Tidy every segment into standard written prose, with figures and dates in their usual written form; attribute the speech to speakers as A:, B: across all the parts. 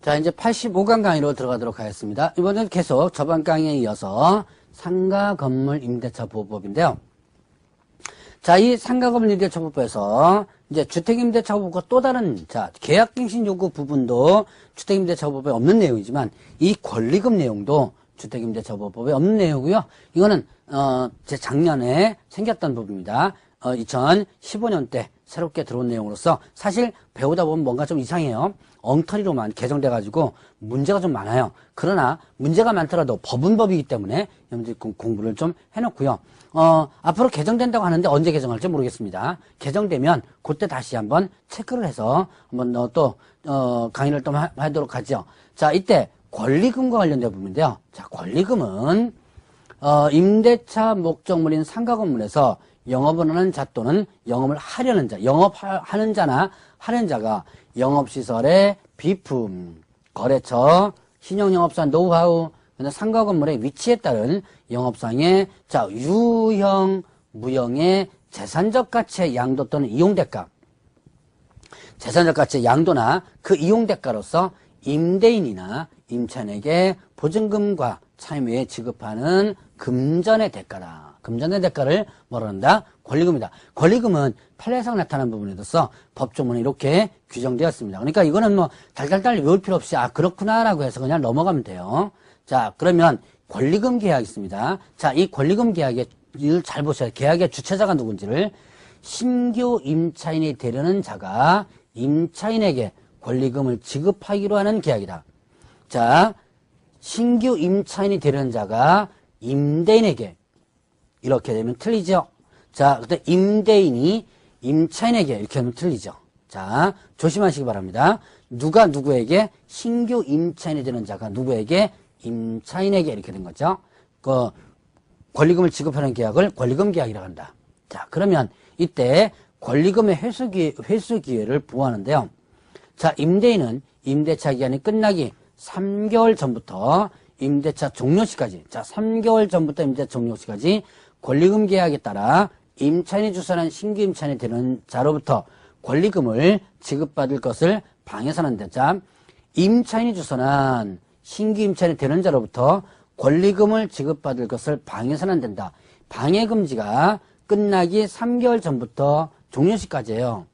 A: 자, 이제 85강 강의로 들어가도록 하겠습니다. 이번엔 계속 저번 강의에 이어서 상가 건물 임대차 보호법인데요. 자, 이 상가 건물 임대차 보호법에서 이제 주택임대차 보호법과 또 다른, 자, 계약갱신 요구 부분도 주택임대차 보호법에 없는 내용이지만 이 권리금 내용도 주택임대차 보호법에 없는 내용이고요. 이거는, 제 작년에 생겼던 부분입니다. 2015년 때 새롭게 들어온 내용으로서 사실 배우다 보면 뭔가 좀 이상해요. 엉터리로만 개정돼가지고 문제가 좀 많아요. 그러나 문제가 많더라도 법은 법이기 때문에 여러분들이 공부를 좀 해놓고요. 앞으로 개정된다고 하는데 언제 개정할지 모르겠습니다. 개정되면 그때 다시 한번 체크를 해서 한번 또 강의를 또 하도록 하죠. 자, 이때 권리금과 관련된 부분인데요. 자, 권리금은 임대차 목적물인 상가 건물에서 영업을 하는 자 또는 영업을 하려는 자, 영업하는 자나 하려는 자가 영업시설의 비품, 거래처, 신용영업사 노하우, 상가 건물의 위치에 따른 영업상의 자 유형, 무형의 재산적 가치의 양도 또는 이용대가, 재산적 가치의 양도나 그 이용대가로서 임대인이나 임차인에게 보증금과 차임외에 지급하는 금전의 대가다. 금전의 대가를 뭐라 한다? 권리금이다. 권리금은 판례상 나타난 부분에 있어서 법조문에 이렇게 규정되었습니다. 그러니까 이거는 뭐 달달달 외울 필요 없이 그렇구나라고 해서 그냥 넘어가면 돼요. 자, 그러면 권리금 계약이 있습니다. 자, 이 권리금 계약의 잘 보셔야 돼요. 계약의 주체자가 누군지를. 신규 임차인이 되려는 자가 임차인에게 권리금을 지급하기로 하는 계약이다. 자, 신규 임차인이 되려는 자가 임대인에게, 이렇게 되면 틀리죠. 자, 그때 임대인이 임차인에게 이렇게 하면 틀리죠. 자, 조심하시기 바랍니다. 누가 누구에게, 신규 임차인이 되는 자가 누구에게, 임차인에게 이렇게 된 거죠. 그 권리금을 지급하는 계약을 권리금 계약이라고 한다. 자, 그러면 이때 권리금의 회수 기회를 부여하는데요. 자, 임대인은 임대차 기간이 끝나기 3개월 전부터 임대차 종료시까지, 자, 3개월 전부터 임대차 종료시까지 권리금 계약에 따라 임차인이 주선한 신규 임차인이 되는 자로부터 권리금을 지급받을 것을 방해서는 한다. 자, 임차인이 주선한 신규 임차인이 되는 자로부터 권리금을 지급받을 것을 방해서는 안 된다. 방해금지가 끝나기 3개월 전부터 종료시까지예요.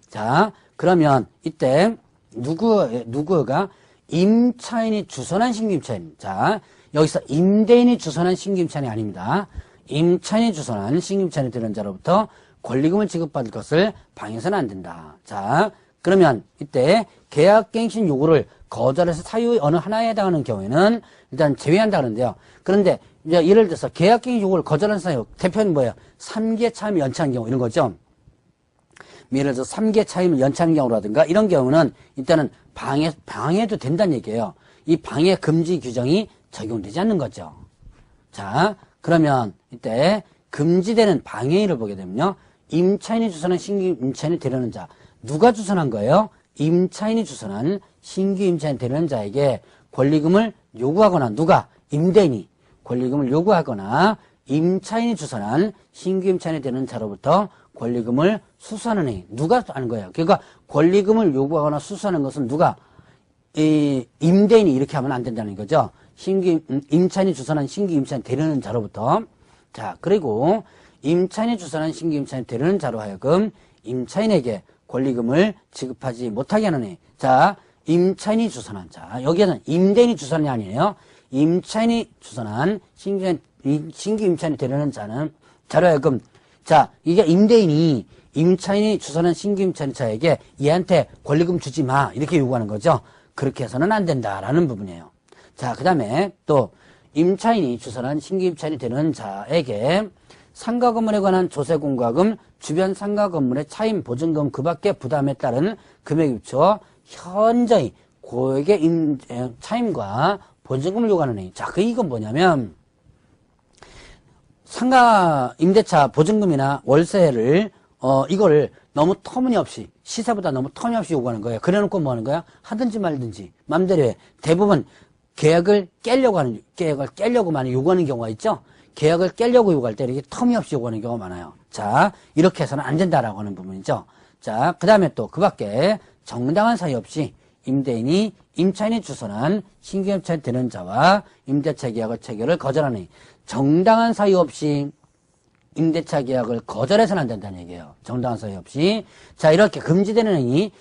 A: 자, 그러면 이때 누구가 임차인이 주선한 신규 임차인. 자, 여기서 임대인이 주선한 신규 임차인이 아닙니다. 임차인이 주선한 신규 임차인이 되는 자로부터 권리금을 지급받을 것을 방해서는 안 된다. 자, 그러면 이때 계약갱신 요구를 거절해서 사유의 어느 하나에 해당하는 경우에는 일단 제외한다는데요. 그런데 이제 예를 들어서 계약갱신 요구를 거절한 사유, 대표는 뭐예요? 3개 차임을 연체한 경우 이런 거죠. 예를 들어서 3개 차임을 연체한 경우라든가 이런 경우는 일단은 방해도 된다는 얘기예요. 이 방해 금지 규정이 적용되지 않는 거죠. 자, 그러면 이때 금지되는 방해인을 보게 되면요. 임차인이 주선한 신규 임차인이 되려는 자. 누가 주선한 거예요? 임차인이 주선한 신규 임차인이 되려는 자에게 권리금을 요구하거나 누가? 임대인이 권리금을 요구하거나 임차인이 주선한 신규 임차인이 되는 자로부터 권리금을 수수하는 행위. 누가 하는 거예요? 그러니까 권리금을 요구하거나 수수하는 것은 누가? 임대인이 이렇게 하면 안 된다는 거죠. 임차인이 주선한 신규 임차인이 되려는 자로부터. 자, 그리고 임차인이 주선한 신규 임차인이 되려는 자로 하여금 임차인에게 권리금을 지급하지 못하게 하는 애. 자, 임차인이 주선한 자. 여기에는 임대인이 주선이 아니에요. 임차인이 주선한 신규 임차인이 되려는 자는 자로 하여금. 자, 이게 임차인이 주선한 신규 임차인 자에게 얘한테 권리금 주지 마. 이렇게 요구하는 거죠. 그렇게 해서는 안 된다라는 부분이에요. 자, 그 다음에 또 임차인이 주선한 신규 임차인이 되는 자에게 상가 건물에 관한 조세 공과금, 주변 상가 건물의 차임 보증금 그 밖의 부담에 따른 금액에 비추어 현저히 고액의 차임과 보증금을 요구하는 행위. 자, 이건 뭐냐면 상가 임대차 보증금이나 월세를 이거를 너무 터무니없이 시세보다 너무 터무니없이 요구하는 거예요. 그래놓고 뭐 하는 거야? 하든지 말든지 맘대로 해. 대부분 계약을 깨려고 많이 요구하는 경우가 있죠. 계약을 깨려고 요구할 때 이렇게 터무니없이 요구하는 경우가 많아요. 자, 이렇게 해서는 안 된다라고 하는 부분이죠. 자, 그 다음에 또 그 밖에 정당한 사유 없이 임대인이 임차인이 주선한 신규 임차인 되는 자와 임대차 계약을 체결을 거절하니 정당한 사유 없이 임대차 계약을 거절해서는 안 된다는 얘기예요. 정당한 사유 없이. 자, 이렇게 금지되는 행위,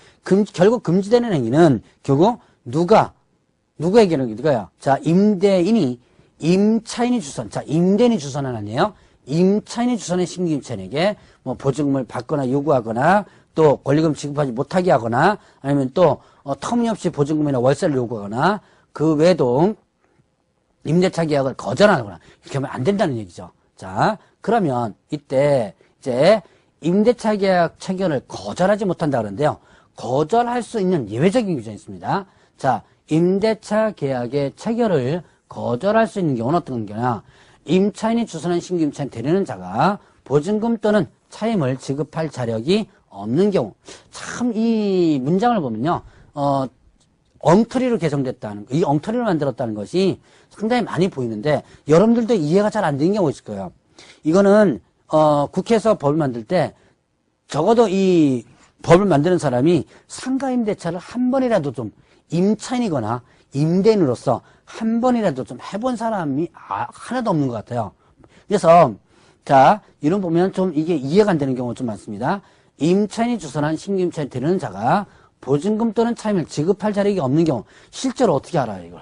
A: 결국 금지되는 행위는 결국 누구에게는 누가요? 자, 임대인이 임차인이 주선, 자, 임대인이 주선은 아니에요. 임차인이 주선의 신규 임차인에게 뭐 보증금을 받거나 요구하거나 또 권리금 지급하지 못하게 하거나 아니면 또 터무니없이 보증금이나 월세를 요구하거나 그 외에도 임대차 계약을 거절하거나 이렇게 하면 안 된다는 얘기죠. 자, 그러면 이때 이제 임대차 계약 체결을 거절하지 못한다 그러는데요. 거절할 수 있는 예외적인 규정이 있습니다. 자, 임대차 계약의 체결을 거절할 수 있는 경우는 어떤 경우냐? 임차인이 주선한 신규 임차인 되려는 자가 보증금 또는 차임을 지급할 자력이 없는 경우. 참 이 문장을 보면요. 엉터리로 개정됐다는 이 엉터리로 만들었다는 것이 상당히 많이 보이는데 여러분들도 이해가 잘 안 되는 경우가 있을 거예요. 이거는 국회에서 법을 만들 때 적어도 이 법을 만드는 사람이 상가임대차를 한 번이라도 좀 임차인이거나 임대인으로서 한 번이라도 좀 해본 사람이 하나도 없는 것 같아요. 그래서 자, 이런 보면 좀 이게 이해가 안 되는 경우가 좀 많습니다. 임차인이 주선한 신규 임차인 되려는 자가 보증금 또는 차임을 지급할 자력이 없는 경우 실제로 어떻게 알아요, 이걸?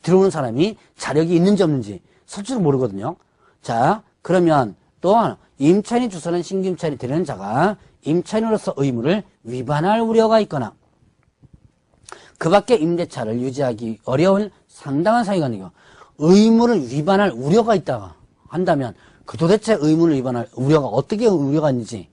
A: 들어오는 사람이 자력이 있는지 없는지 실제로 모르거든요. 자, 그러면 또한 임차인이 주선한 신규 임차인이 되려는 자가 임차인으로서 의무를 위반할 우려가 있거나 그 밖에 임대차를 유지하기 어려운 상당한 사유가 있는 경우 의무를 위반할 우려가 있다가 한다면 그 도대체 의무를 위반할 우려가 어떻게 우려가 있는지는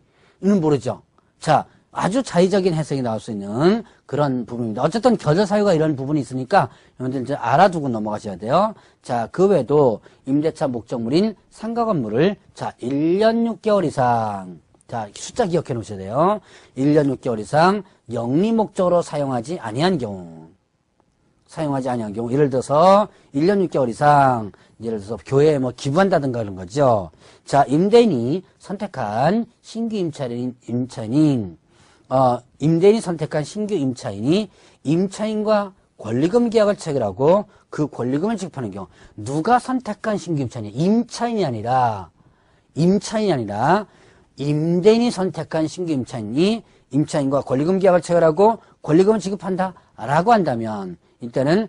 A: 모르죠. 자, 아주 자의적인 해석이 나올 수 있는 그런 부분입니다. 어쨌든 거절 사유가 이런 부분이 있으니까 여러분들 이제 알아두고 넘어가셔야 돼요. 자, 그 외에도 임대차 목적물인 상가 건물을 자, 1년 6개월 이상 자, 숫자 기억해 놓으셔야 돼요. 1년 6개월 이상 영리 목적으로 사용하지 아니한 경우. 예를 들어서 1년 6개월 이상 예를 들어서 교회에 뭐 기부한다든가 그런 거죠. 자, 임대인이 선택한 신규 임차인이 임차인과 권리금 계약을 체결하고 그 권리금을 지급하는 경우 누가 선택한 신규 임차인이 임차인이 아니라 임대인이 선택한 신규 임차인이 임차인과 권리금 계약을 체결하고 권리금을 지급한다라고 한다면 이때는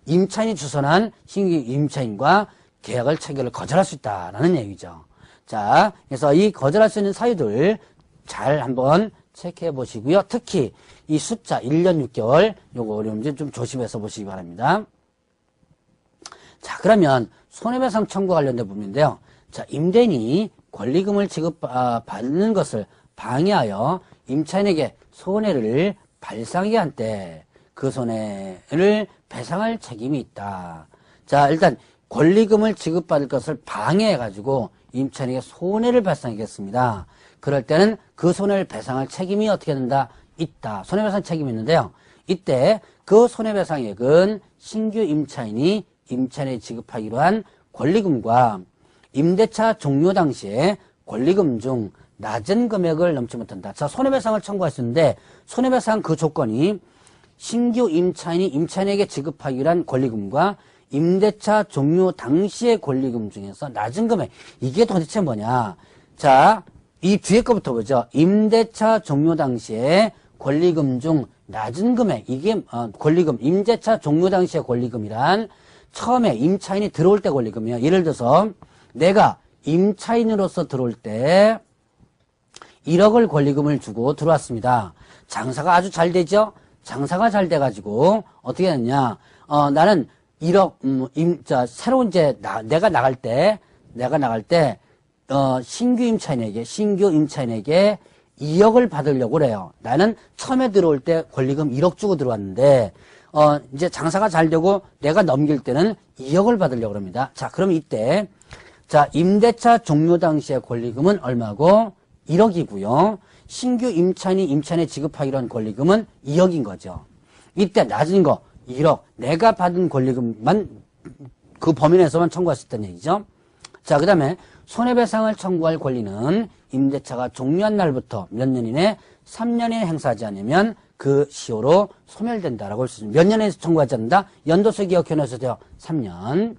A: 임차인이 주선한 신규 임차인과 계약을 체결을 거절할 수 있다라는 얘기죠. 자, 그래서 이 거절할 수 있는 사유들 잘 한번 체크해 보시고요. 특히 이 숫자 1년 6개월 요거 어려운지 좀 조심해서 보시기 바랍니다. 자, 그러면 손해배상 청구 관련된 부분인데요. 자, 임대인이 권리금을 지급받는 것을 방해하여 임차인에게 손해를 발생하게 한 때 그 손해를 배상할 책임이 있다. 자, 일단 권리금을 지급받을 것을 방해해가지고 임차인에게 손해를 발생하겠습니다. 그럴 때는 그 손해를 배상할 책임이 어떻게 된다? 있다. 손해배상 책임이 있는데요. 이때 그 손해배상액은 신규 임차인이 임차인에 지급하기로 한 권리금과 임대차 종료 당시에 권리금 중 낮은 금액을 넘지 못한다. 자, 손해배상을 청구할 수 있는데 손해배상 그 조건이 신규 임차인이 임차인에게 지급하기로 한 권리금과 임대차 종료 당시의 권리금 중에서 낮은 금액. 이게 도대체 뭐냐? 자, 이 뒤에 거부터 보죠. 임대차 종료 당시에 권리금 중 낮은 금액. 이게 권리금, 임대차 종료 당시의 권리금이란 처음에 임차인이 들어올 때 권리금이에요. 예를 들어서 내가 임차인으로서 들어올 때 1억을 권리금을 주고 들어왔습니다. 장사가 아주 잘 되죠? 장사가 잘 돼가지고 어떻게 했냐? 나는 1억, 새로운 내가 나갈 때, 신규 임차인에게 2억을 받으려고 그래요. 나는 처음에 들어올 때 권리금 1억 주고 들어왔는데, 이제 장사가 잘 되고 내가 넘길 때는 2억을 받으려고 합니다. 자, 그럼 이때, 자, 임대차 종료 당시의 권리금은 얼마고? 1억이고요. 신규 임차인에 지급하기로 한 권리금은 2억인 거죠. 이때 낮은 거 1억, 내가 받은 권리금만 그 범위 내에서만 청구할 수 있다는 얘기죠. 자, 그 다음에 손해배상을 청구할 권리는 임대차가 종료한 날부터 몇 년 이내 3년 이내 행사하지 않으면 그 시효로 소멸된다라고 할 수 있습니다. 몇 년에 청구하지 않는다? 연도수 기억해놓으셔도 돼요. 3년.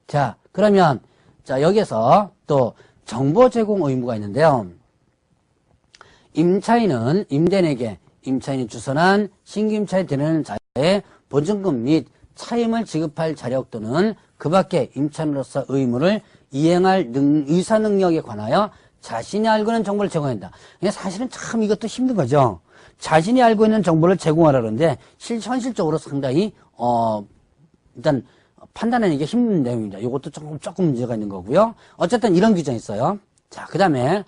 A: 자, 그러면, 자, 여기서 또 정보 제공 의무가 있는데요. 임차인은 임대인에게 임차인이 주선한 신규 임차에 드리는 자의 보증금 및 차임을 지급할 자력 또는 그 밖에 임차인으로서 의무를 이행할 의사 능력에 관하여 자신이 알고 있는 정보를 제공한다. 사실은 참 이것도 힘든 거죠. 자신이 알고 있는 정보를 제공하라 그러는데 현실적으로 상당히 일단 판단하는 게 힘든 내용입니다. 이것도 조금 문제가 있는 거고요. 어쨌든 이런 규정이 있어요. 자, 그 다음에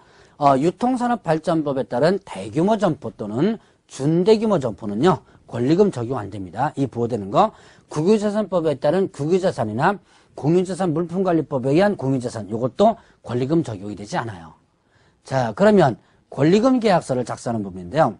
A: 유통산업발전법에 따른 대규모 점포 또는 준대규모 점포는요, 권리금 적용 안 됩니다. 이 보호되는 거. 국유재산법에 따른 국유재산이나 공유재산 물품관리법에 의한 공유재산, 이것도 권리금 적용이 되지 않아요. 자, 그러면 권리금 계약서를 작성하는 부분인데요.